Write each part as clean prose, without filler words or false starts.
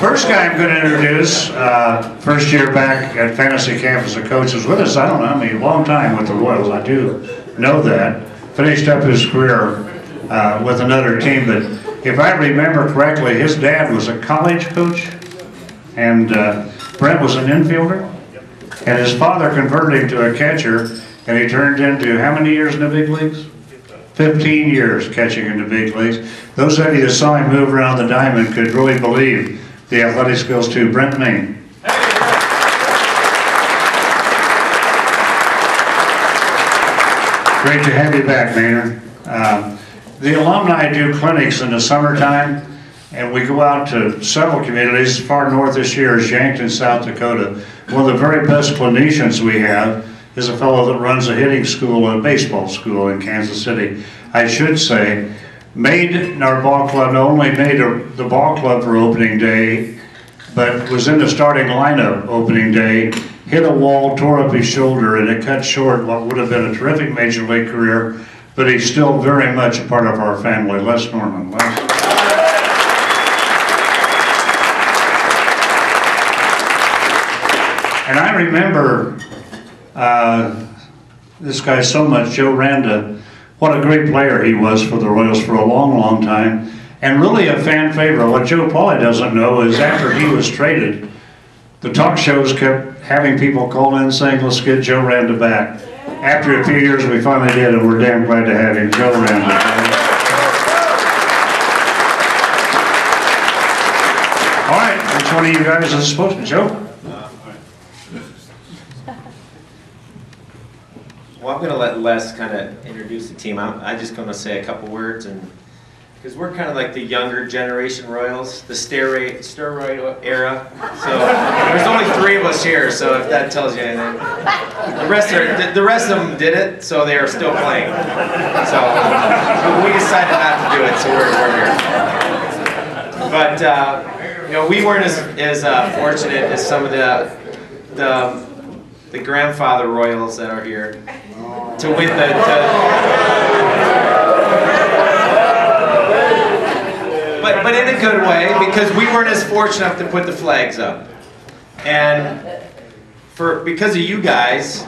First guy I'm going to introduce, first year back at Fantasy Camp as a coach, was with us, I don't know, I mean, a long time with the Royals, I do know that. Finished up his career with another team, but if I remember correctly, his dad was a college coach, and Brent was an infielder, and his father converted him to a catcher, and he turned into how many years in the big leagues? 15 years catching in the big leagues. Those of you that saw him move around the diamond could really believe the athletic skills too. Brent Main. Great to have you back, Maynard. The alumni do clinics in the summertime, and we go out to several communities. Far north this year is Yankton, South Dakota. One of the very best clinicians we have is a fellow that runs a hitting school and a baseball school in Kansas City. I should say, made our ball club, not only made the ball club for opening day, but was in the starting lineup opening day, hit a wall, tore up his shoulder, and it cut short what would have been a terrific major league career, but he's still very much a part of our family. Les Norman. Les. And I remember this guy so much, Joe Randa, what a great player he was for the Royals for a long, long time, and really a fan favorite. What Joe probably doesn't know is after he was traded, the talk shows kept having people call in saying, let's get Joe Randa back. After a few years, we finally did, and we're damn glad to have him. Joe Randa. All right, which one of you guys is supposed to? Joe? Well, I'm going to let Les kind of introduce the team. I'm just going to say a couple words, and because we're kind of like the younger generation Royals, the steroid era. So there's only 3 of us here, so if that tells you anything. The rest of them did it, so they are still playing. So we decided not to do it, so we're here. But you know, we weren't as fortunate as some of the grandfather Royals that are here to win but in a good way, because we weren't as fortunate enough to put the flags up. And because of you guys,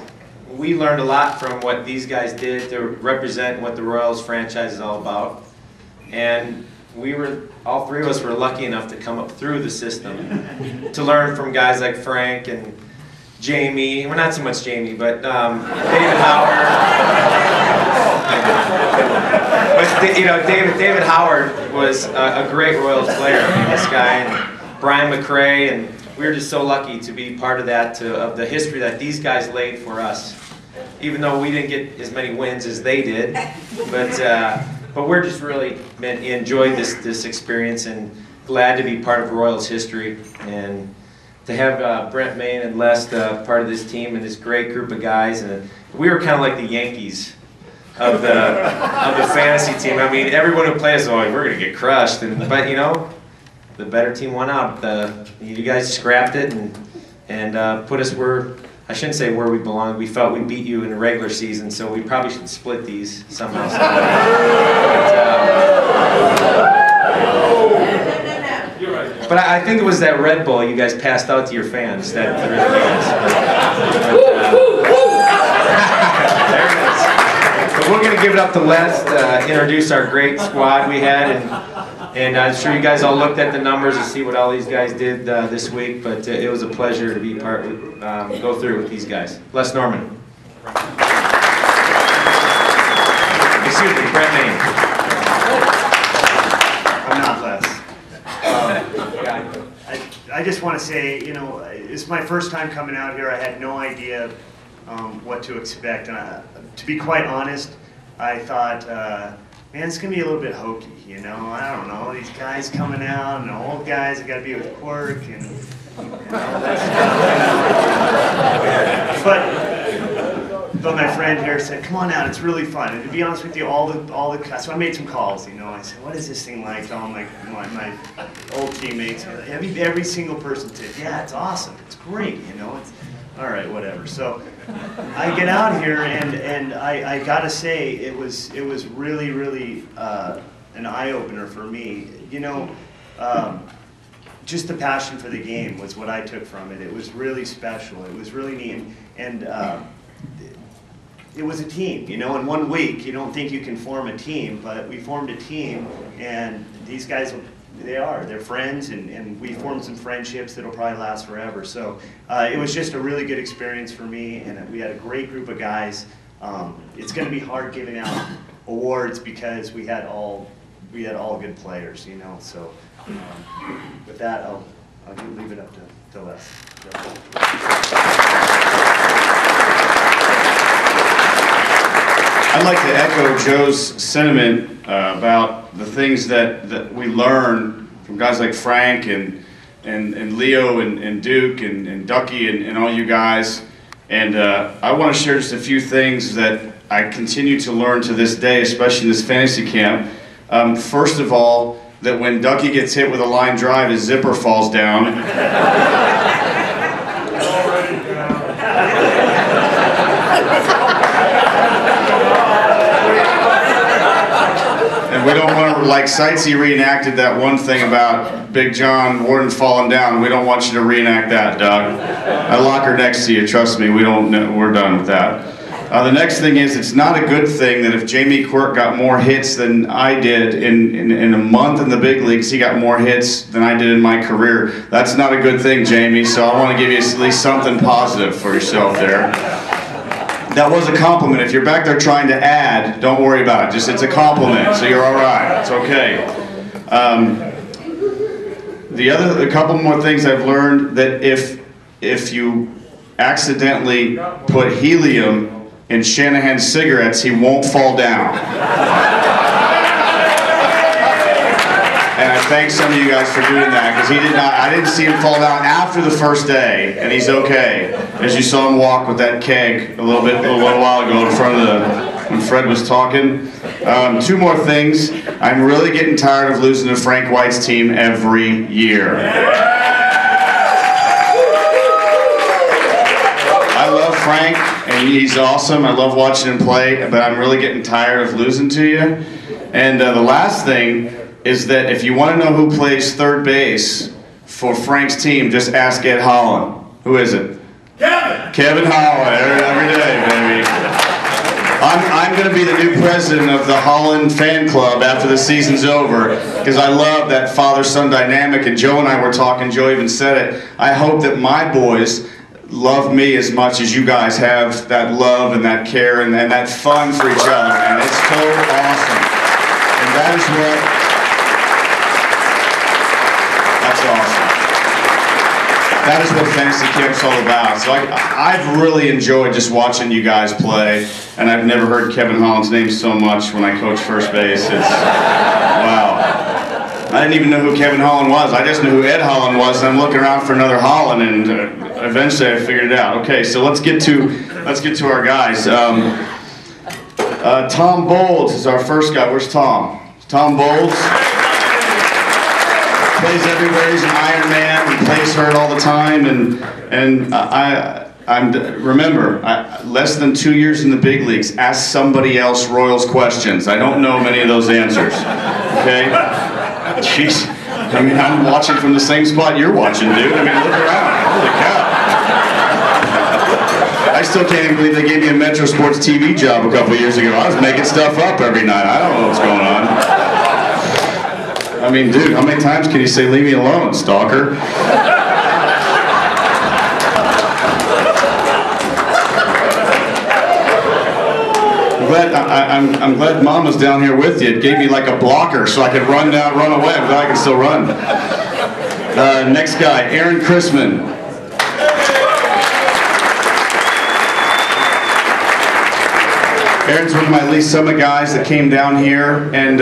we learned a lot from what these guys did to represent what the Royals franchise is all about. And all 3 of us were lucky enough to come up through the system to learn from guys like Frank and Jamie, well, not so much Jamie, but David Howard. But you know, David Howard was a great Royals player. I mean, this guy, and Brian McRae, and we were just so lucky to be part of that, of the history that these guys laid for us. Even though we didn't get as many wins as they did, but we're just really enjoyed this experience and glad to be part of Royals history, and to have Brent Main and Les part of this team and this great group of guys. And we were kind of like the Yankees of the fantasy team. I mean, everyone who played us, oh, we're going to get crushed. But you know, the better team won out. You guys scrapped it and put us where, I shouldn't say where we belong. We felt we beat you in the regular season, so we probably should split these somehow. But I think it was that Red Bull you guys passed out to your fans that there it is. But we're going to give it up to Les to introduce our great squad we had, and I'm sure you guys all looked at the numbers and see what all these guys did this week. But it was a pleasure to be go through with these guys. Les Norman. Excuse me, Brent Main. I'm not Les. I just want to say, you know, it's my first time coming out here. I had no idea what to expect. And to be quite honest, I thought, man, it's going to be a little bit hokey, you know. I don't know, these guys coming out and the old guys have got to be with Quirk and all that stuff. But my friend here said, come on out, it's really fun. And to be honest with you, so I made some calls, you know. I said, what is this thing like? All my old teammates, every single person said, yeah, it's awesome, it's great, you know. It's all right, whatever. So I get out here, and I gotta say, it was really an eye-opener for me. You know, just the passion for the game was what I took from it. It was really special. It was really neat, and it was a team. You know, in 1 week, you don't think you can form a team, but we formed a team, and these guys, they're friends, and we formed some friendships that'll probably last forever. So it was just a really good experience for me, and we had a great group of guys. It's going to be hard giving out awards because we had all good players, you know. So with that, I'll leave it up to Les. I'd like to echo Joe's sentiment about the things that we learn from guys like Frank and Leo and Duke and Ducky and all you guys. And I want to share just a few things that I continue to learn to this day, especially in this fantasy camp. First of all, that when Ducky gets hit with a line drive, his zipper falls down. And we don't want to, like Sightsee reenacted that one thing about Big John Warden falling down. We don't want you to reenact that, Doug. I lock her next to you, trust me, we're done with that. The next thing is, it's not a good thing that if Jamie Quirk got more hits than I did in a month in the big leagues, he got more hits than I did in my career. That's not a good thing, Jamie, so I want to give you at least something positive for yourself there. That was a compliment. If you're back there trying to add, don't worry about it. Just, it's a compliment, so you're all right. It's okay. A couple more things I've learned, that if you accidentally put helium in Shanahan's cigarettes, he won't fall down. And I thank some of you guys for doing that, because I didn't see him fall down after the first day, and he's okay. As you saw him walk with that keg a little while ago in front of when Fred was talking. Two more things. I'm really getting tired of losing to Frank White's team every year. I love Frank, and he's awesome. I love watching him play, but I'm really getting tired of losing to you. And the last thing is that if you want to know who plays third base for Frank's team, just ask Ed Holland. Who is it? Kevin Holland, every day, baby. I'm going to be the new president of the Holland fan club after the season's over, because I love that father-son dynamic, and Joe and I were talking, Joe even said it. I hope that my boys love me as much as you guys have that love and that care and that fun for each other, and it's so awesome. And that's awesome. That is what fantasy camp's all about. So I've really enjoyed just watching you guys play, and I've never heard Kevin Holland's name so much when I coach first base. It's, wow. I didn't even know who Kevin Holland was. I just knew who Ed Holland was, and I'm looking around for another Holland, and eventually I figured it out. Okay, so let's get to our guys. Tom Bowles is our first guy. Where's Tom? Tom Bowles. Plays everywhere. He's an Iron Man. He plays hurt all the time, and remember, less than 2 years in the big leagues. Ask somebody else Royals questions. I don't know many of those answers. Okay? Jeez. I mean, I'm watching from the same spot you're watching, dude. I mean, look around. Holy cow. I still can't even believe they gave me a Metro Sports TV job a couple years ago. I was making stuff up every night. I don't know what's going on. I mean, dude, how many times can you say, leave me alone, stalker? I'm glad Mama's down here with you. It gave me like a blocker so I could run away, but I can still run. Next guy, Aaron Chrisman. Aaron's one of my Lee Summit guys that came down here, and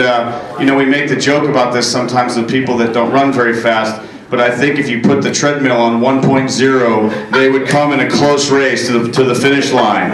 you know, we make the joke about this sometimes with people that don't run very fast, but I think if you put the treadmill on 1.0, they would come in a close race to the finish line.